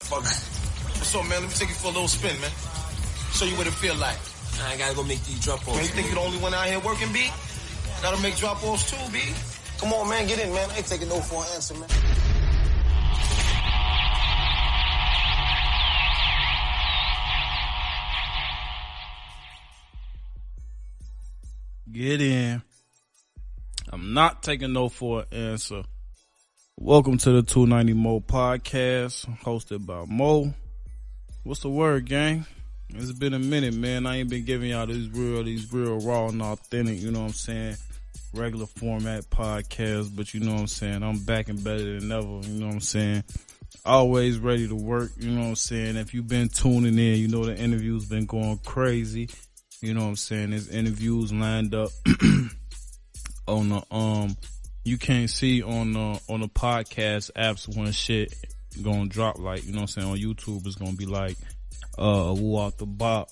Fuck. What's up, man? Let me take you for a little spin, man. Show you what it feel like. I gotta go make these drop-offs. Man, you think you're the only one out here working, B? Gotta make drop-offs too, B. Come on, man, get in, man. I ain't taking no for an answer, man. Get in. I'm not taking no for an answer. Welcome to the 290 Mo podcast, hosted by Mo. What's the word, gang? It's been a minute, man. I ain't been giving y'all these real raw and authentic, you know what I'm saying, regular format podcasts, but you know what I'm saying, I'm back and better than ever, you know what I'm saying, always ready to work, you know what I'm saying. If you've been tuning in, you know the interviews been going crazy, you know what I'm saying. There's interviews lined up on the, you can't see on the podcast apps when shit gonna drop, like, you know what I'm saying, on YouTube it's gonna be like, woo out the bop,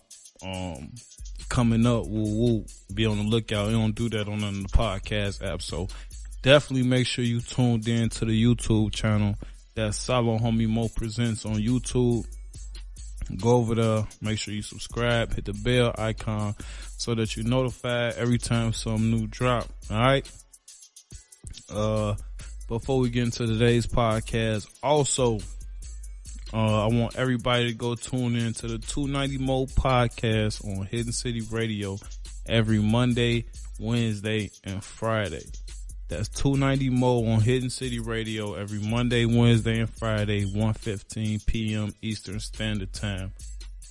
coming up, woo, be on the lookout. You don't do that on the podcast app. So definitely make sure you tuned in to the YouTube channel. That's SaloHommie Mo Presents on YouTube. Go over there, make sure you subscribe, hit the bell icon so that you're notified every time some new drop. Alright? Before we get into today's podcast, also, I want everybody to go tune in to the 290 Mo podcast on Hidden City Radio every Monday, Wednesday, and Friday. That's 290 Mo on Hidden City Radio every Monday, Wednesday, and Friday, 1:15 p.m. Eastern Standard Time.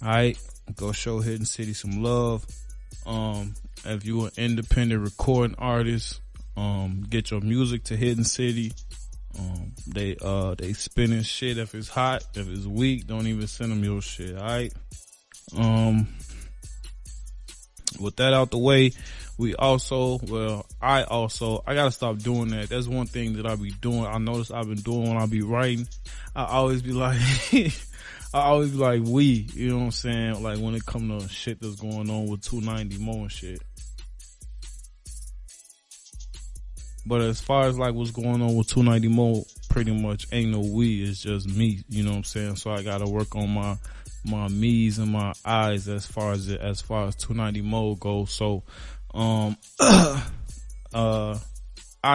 Alright, go show Hidden City some love. If you're an independent recording artist, get your music to Hidden City. They spinning shit. If it's hot, if it's weak, don't even send them your shit. Alright. With that out the way, I gotta stop doing that. That's one thing that I be doing. I notice I've been doing when I be writing. I always be like, we, you know what I'm saying? Like when it come to shit that's going on with 290 Mo and shit. But as far as like what's going on with 290 Mo, pretty much ain't no we, it's just me, you know what I'm saying? So I gotta work on my me's and my I's as far as 290 Mo goes. So, I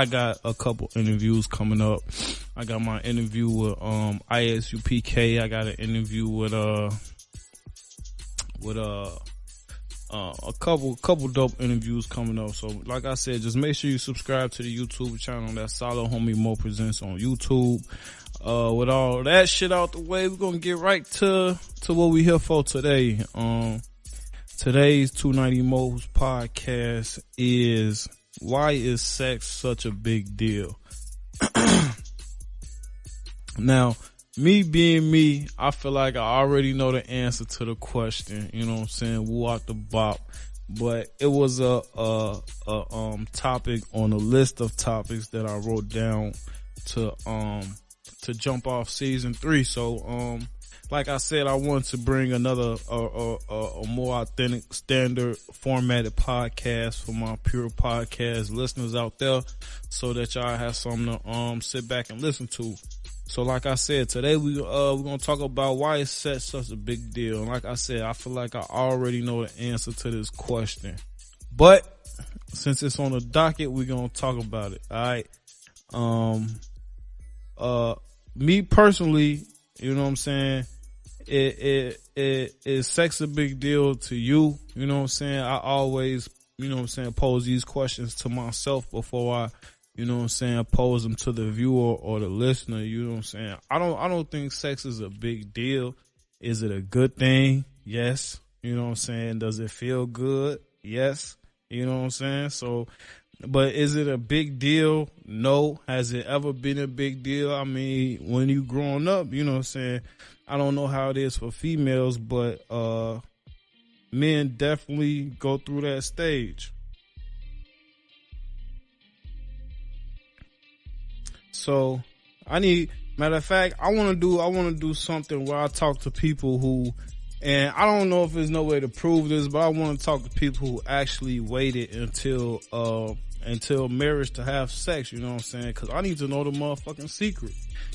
got a couple interviews coming up. I got my interview with, ISUPK. I got an interview with a couple dope interviews coming up. So like I said, just make sure you subscribe to the YouTube channel. That's SaloHommie Mo Presents on YouTube. With all that shit out the way, we're gonna get right to what we here for today. Today's 290 Mo's podcast is, why is sex such a big deal? Now, me being me, I feel like I already know the answer to the question, you know what I'm saying, woo out the bop. But it was a topic on a list of topics that I wrote down to jump off season 3. So, like I said, I wanted to bring another, a more authentic, standard formatted podcast for my pure podcast listeners out there so that y'all have something to, sit back and listen to. So like I said, today we're going to talk about why is sex such a big deal. And like I said, I feel like I already know the answer to this question. But since it's on the docket, we're going to talk about it. All right. Me personally, you know what I'm saying? Is sex a big deal to you? You know what I'm saying? I always, you know what I'm saying, pose these questions to myself before I, you know what I'm saying, pose them to the viewer or the listener. You know what I'm saying? I don't think sex is a big deal. Is it a good thing? Yes. You know what I'm saying? Does it feel good? Yes. You know what I'm saying? So, but is it a big deal? No. Has it ever been a big deal? I mean, when you growing up, you know what I'm saying? I don't know how it is for females, but, men definitely go through that stage. So matter of fact, I want to do something where I talk to people who, and I don't know if there's no way to prove this, but I want to talk to people who actually waited until, until marriage to have sex, you know what I'm saying? Cause I need to know the motherfucking secret,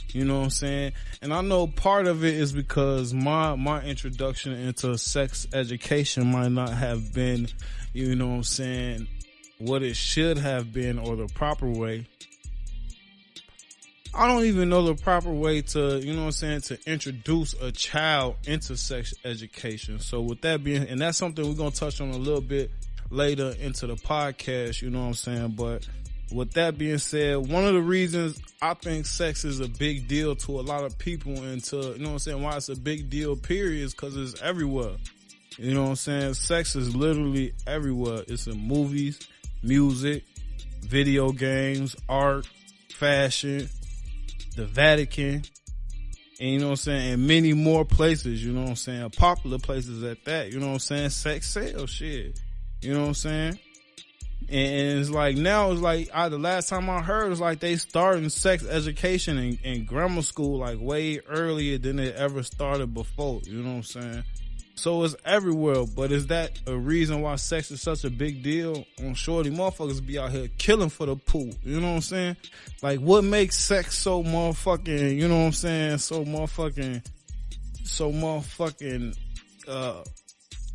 you know what I'm saying? And I know part of it is because my introduction into sex education might not have been, you know what I'm saying, what it should have been or the proper way. I don't even know the proper way to, you know what I'm saying, to introduce a child into sex education. So with that being, and that's something we're going to touch on a little bit later into the podcast, you know what I'm saying? But with that being said, one of the reasons I think sex is a big deal to a lot of people and to, you know what I'm saying, why it's a big deal, period, is because it's everywhere. You know what I'm saying? Sex is literally everywhere. It's in movies, music, video games, art, fashion, the Vatican, and you know what I'm saying, and many more places, you know what I'm saying, popular places at that, you know what I'm saying, sex sells, shit, you know what I'm saying, and it's like, now it's like, the last time I heard, it's like they starting sex education in grammar school, like way earlier than it ever started before, you know what I'm saying. So it's everywhere, but is that a reason why sex is such a big deal? On shorty, motherfuckers be out here killing for the pool. You know what I'm saying? Like, what makes sex so motherfucking, you know what I'm saying? So motherfucking,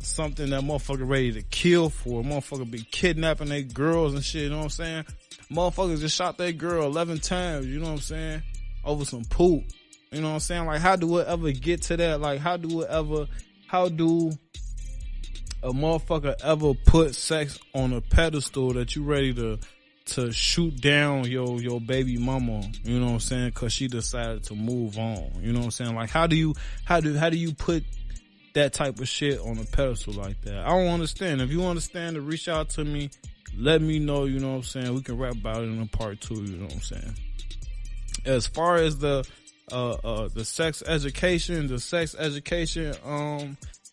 something that motherfucker ready to kill for. Motherfucker be kidnapping their girls and shit, you know what I'm saying? Motherfuckers just shot their girl 11 times, you know what I'm saying? Over some poop. You know what I'm saying? Like, how do it ever get to that? Like, how do a motherfucker ever put sex on a pedestal that you ready to shoot down your baby mama, you know what I'm saying, cause she decided to move on, you know what I'm saying? Like, how do you put that type of shit on a pedestal like that? I don't understand. If you understand, to reach out to me, let me know, you know what I'm saying? We can rap about it in a part 2, you know what I'm saying? As far as the sex education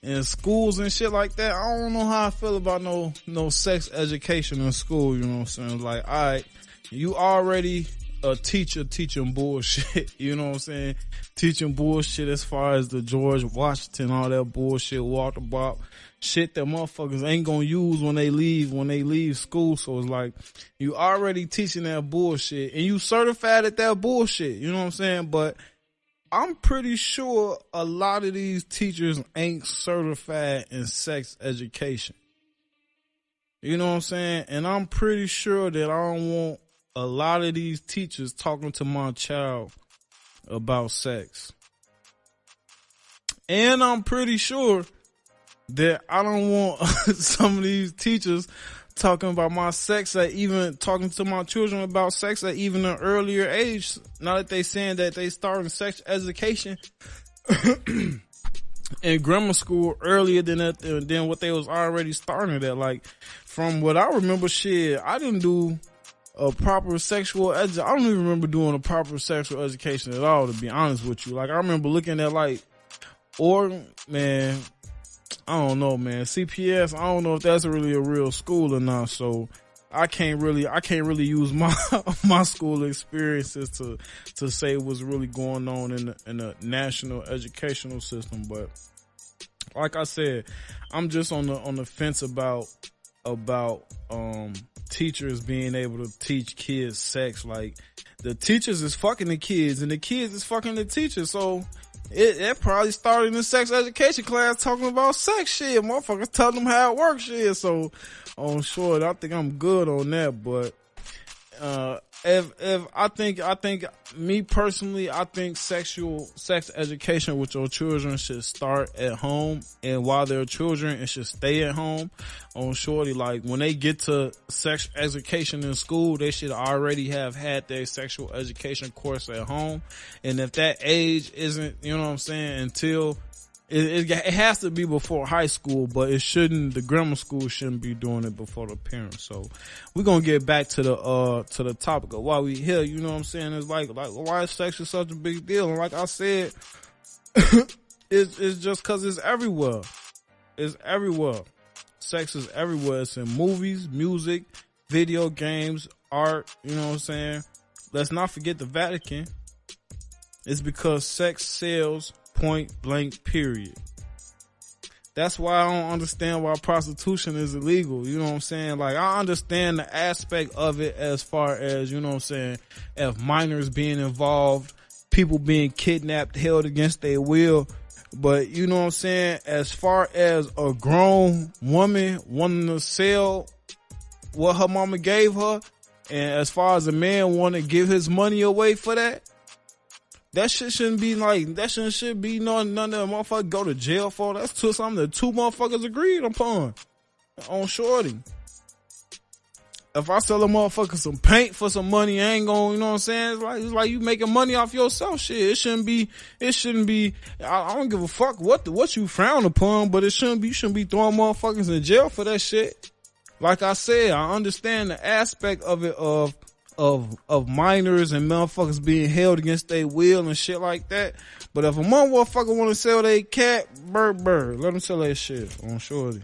in schools and shit like that, I don't know how I feel about no sex education in school, you know what I'm saying? Like, alright, you already a teacher teaching bullshit, you know what I'm saying? Teaching bullshit as far as the George Washington, all that bullshit, Walter Bob, shit that motherfuckers ain't gonna use when they leave school. So it's like, you already teaching that bullshit and you certified at that bullshit, you know what I'm saying? But I'm pretty sure a lot of these teachers ain't certified in sex education. You know what I'm saying? And I'm pretty sure that I don't want a lot of these teachers talking to my child about sex. And I'm pretty sure that I don't want some of these teachers talking about my sex, or even talking to my children about sex at even an earlier age. Now that they saying that they starting sex education in grammar school earlier than what they was already starting at. Like, from what I remember, shit, I didn't do a proper sexual I don't even remember doing a proper sexual education at all, to be honest with you. Like, I remember looking at like, man, I don't know, man. CPS, I don't know if that's really a real school or not. So I can't really use my school experiences to say what's really going on in the national educational system. But like I said, I'm just on the fence about teachers being able to teach kids sex. Like, the teachers is fucking the kids and the kids is fucking the teachers. So it probably started in the sex education class talking about sex shit. Motherfuckers telling them how it works shit. So on short, I think I'm good on that. But if I think me personally, I think sex education with your children should start at home, and while they're children, it should stay at home. On shorty, like, when they get to sex education in school, they should already have had their sexual education course at home. And if that age isn't, you know what I'm saying, until it has to be before high school, but the grammar school shouldn't be doing it before the parents. So we're going to get back to the topic of why we here. You know what I'm saying? It's like why is sex is such a big deal? And like I said, it's just cause it's everywhere. It's everywhere. Sex is everywhere. It's in movies, music, video games, art. You know what I'm saying? Let's not forget the Vatican. It's because sex sells, point blank, period. That's why I don't understand why prostitution is illegal. You know what I'm saying? Like, I understand the aspect of it as far as, you know what I'm saying, if minors being involved, people being kidnapped, held against their will. But, you know what I'm saying, as far as a grown woman wanting to sell what her mama gave her, and as far as a man wanting to give his money away for that, that shit shouldn't be like, that should be none of the motherfuckers go to jail for. That's something that two motherfuckers agreed upon on shorty. If I sell a motherfucker some paint for some money, I ain't gonna, you know what I'm saying? It's like you making money off yourself. Shit, it shouldn't be, I don't give a fuck what you frown upon, but you shouldn't be throwing motherfuckers in jail for that shit. Like I said, I understand the aspect of it of minors and motherfuckers being held against their will and shit like that. But if a motherfucker want to sell their cat, let them sell that shit on shorty.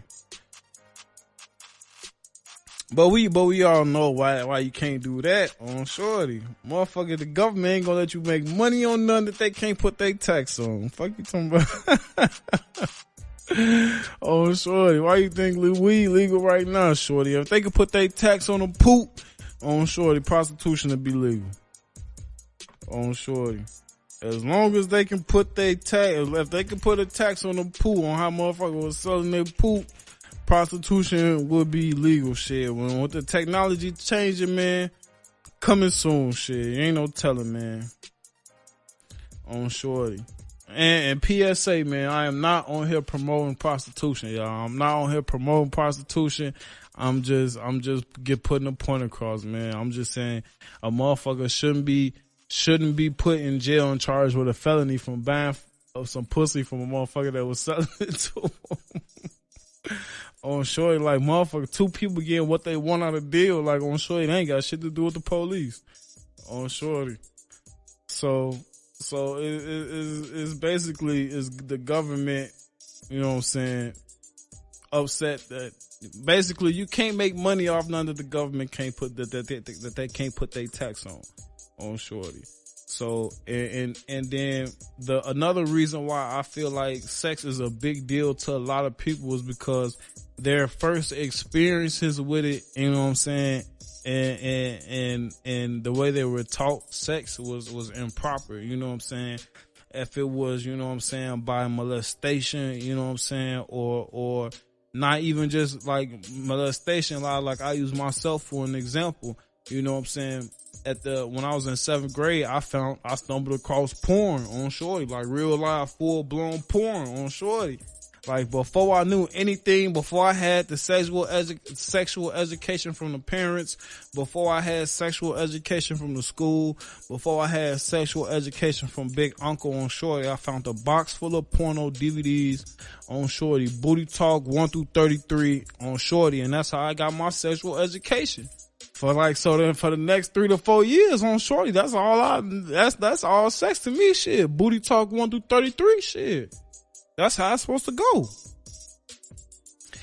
But we all know why you can't do that on shorty. Motherfucker, the government ain't gonna let you make money on nothing that they can't put their tax on. Fuck you talking about? Oh shorty, why you think weed legal right now, shorty? If they could put their tax on the poop, on shorty, prostitution would be legal. On shorty. As long as they can put their tax, if they can put a tax on the poop, on how motherfuckers was selling their poop, prostitution would be legal. Shit. When with the technology changing, man, coming soon. Shit, ain't no telling, man. On shorty. And PSA, man, I am not on here promoting prostitution, y'all. I'm not on here promoting prostitution. I'm just putting a point across, man. I'm just saying a motherfucker shouldn't be put in jail and charged with a felony from buying some pussy from a motherfucker that was selling it to him. On shorty, like, motherfucker, two people getting what they want out of deal, like, on shorty, they ain't got shit to do with the police. On shorty. So it's basically the government, you know what I'm saying, upset that basically you can't make money off none that the government can't put that they can't put their tax on shorty. So and then another reason why I feel like sex is a big deal to a lot of people is because their first experiences with it, you know what I'm saying, and the way they were taught sex was improper, you know what I'm saying? If it was, you know what I'm saying, by molestation, you know what I'm saying, or not even just like molestation, like I use myself for an example, you know what I'm saying? When I was in 7th grade, I stumbled across porn on shorty, like real life, full blown porn on shorty. Like before I knew anything, before I had the sexual education from the parents, before I had sexual education from the school, before I had sexual education from Big Uncle on shorty, I found a box full of porno DVDs on shorty, Booty Talk 1 through 33 on shorty, and that's how I got my sexual education. For the next 3 to 4 years on shorty, that's all sex to me, shit. Booty Talk 1 through 33, shit. That's how it's supposed to go.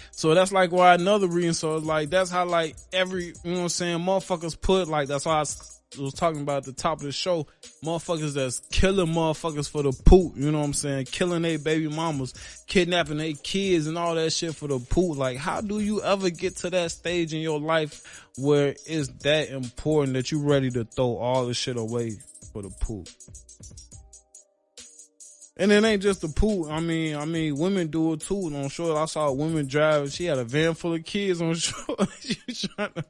So that's like why another reason. So it's like, that's how like every, you know what I'm saying, motherfuckers put, like, that's why I was talking about at the top of the show, motherfuckers that's killing motherfuckers for the poop, you know what I'm saying, killing their baby mamas, kidnapping their kids and all that shit for the poop. Like, how do you ever get to that stage in your life where it's that important that you ready to throw all the shit away for the poop? And it ain't just the poop. I mean, women do it too. On shore, I saw a woman drive. She had a van full of kids on shore. She was trying to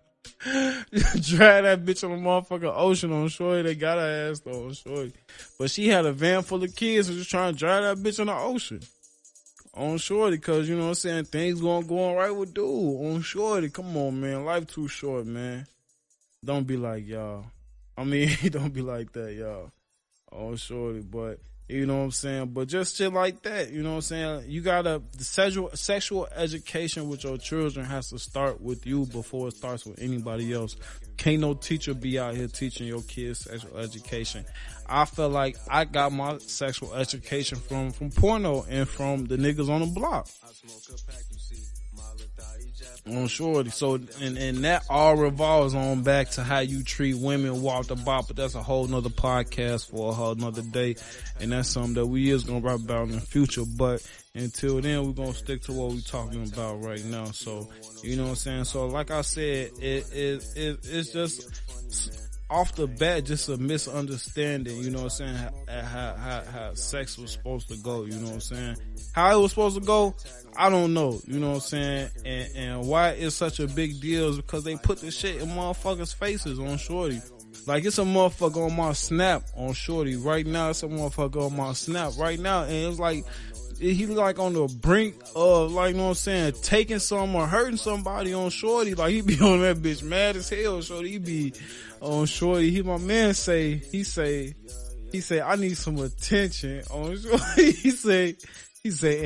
drive that bitch on the motherfucking ocean on shore. They got her ass though on shore. But she had a van full of kids and just trying to drive that bitch on the ocean. On shorty, cause you know what I'm saying, things going right with dude. On shorty, come on, man. Life too short, man. Don't be like y'all. I mean, don't be like that, y'all. On shorty, but you know what I'm saying? But just shit like that, you know what I'm saying? You gotta, the sexual education with your children has to start with you before it starts with anybody else. Can't no teacher be out here teaching your kids sexual education. I feel like I got my sexual education from porno and from the niggas on the block. On shorty. So, and that all revolves on back to how you treat women, walk the bop, but that's a whole nother podcast for a whole nother day. And that's something that we is going to rap about in the future. But until then, we're going to stick to what we're talking about right now. So, you know what I'm saying? So, like I said, it's just off the bat, just a misunderstanding, you know what I'm saying, how sex was supposed to go, you know what I'm saying? How it was supposed to go, I don't know, you know what I'm saying? And why it's such a big deal is because they put this shit in motherfuckers' faces on shorty. Like, it's a motherfucker on my snap on shorty right now. It's a motherfucker on my snap right now. And it's like, he like on the brink of, like, you know what I'm saying, taking some or hurting somebody on shorty. Like, he be on that bitch mad as hell, shorty. He be on shorty. My man say, he say, I need some attention on shorty. He say,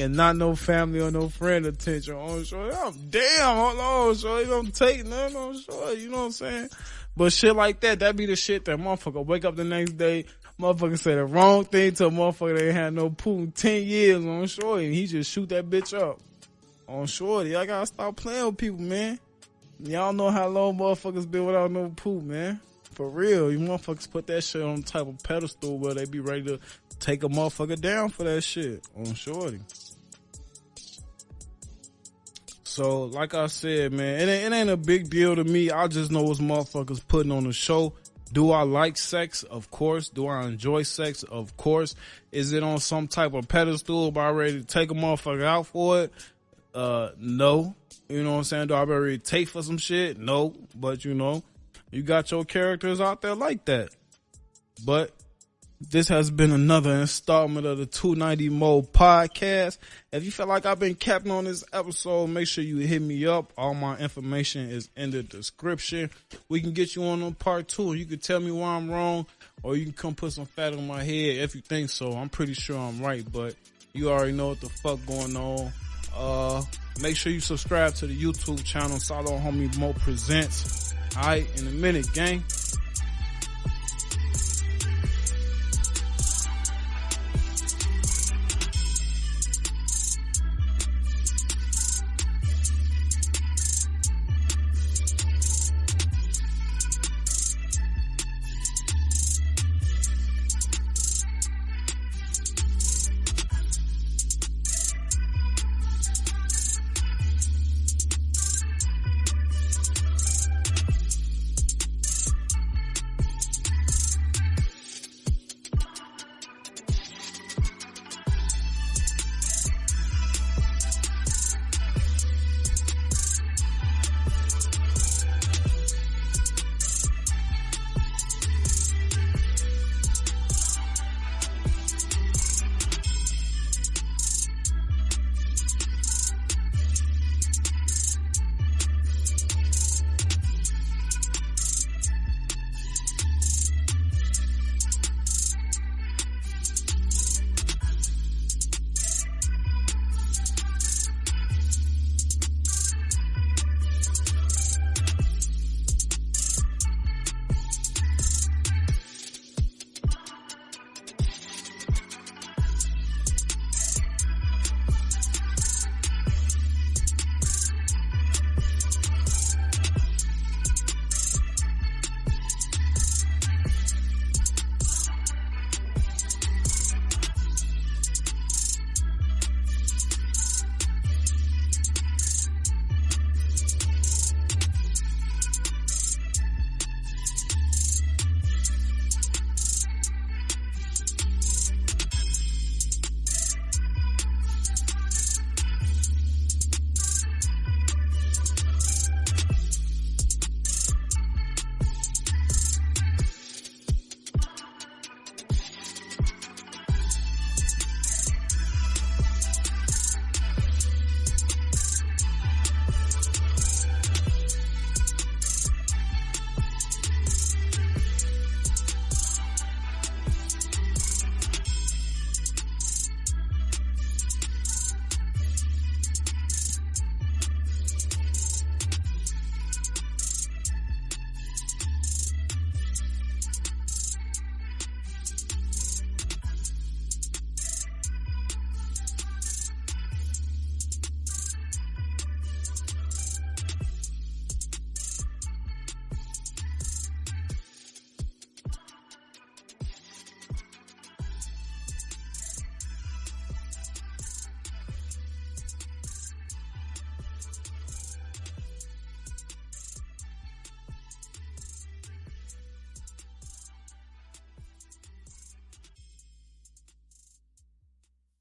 and not no family or no friend attention on shorty. Damn, hold on, shorty. Don't take nothing on shorty. You know what I'm saying? But shit like that be the shit that motherfucker wake up the next day, motherfucker say the wrong thing to a motherfucker that ain't had no pool in 10 years on shorty, and he just shoot that bitch up on shorty. I gotta stop playing with people, man. Y'all know how long motherfuckers been without no pool, man. For real, you motherfuckers put that shit on the type of pedestal where they be ready to take a motherfucker down for that shit on shorty. So, like I said, man, it ain't a big deal to me. I just know what's motherfuckers putting on the show. Do I like sex? Of course. Do I enjoy sex? Of course. Is it on some type of pedestal? Am I ready to take a motherfucker out for it? No. You know what I'm saying? Do I ready to take for some shit? No. But, you know, you got your characters out there like that. But this has been another installment of the 290 Mo podcast. If you feel like I've been capping on this episode, make sure you hit me up. All my information is in the description. We can get you on part 2. You can tell me why I'm wrong, or you can come put some fat on my head if you think so. I'm pretty sure I'm right, but you already know what the fuck going on. Make sure you subscribe to the YouTube channel, SaloHommie Mo Presents. Alright, in a minute, gang.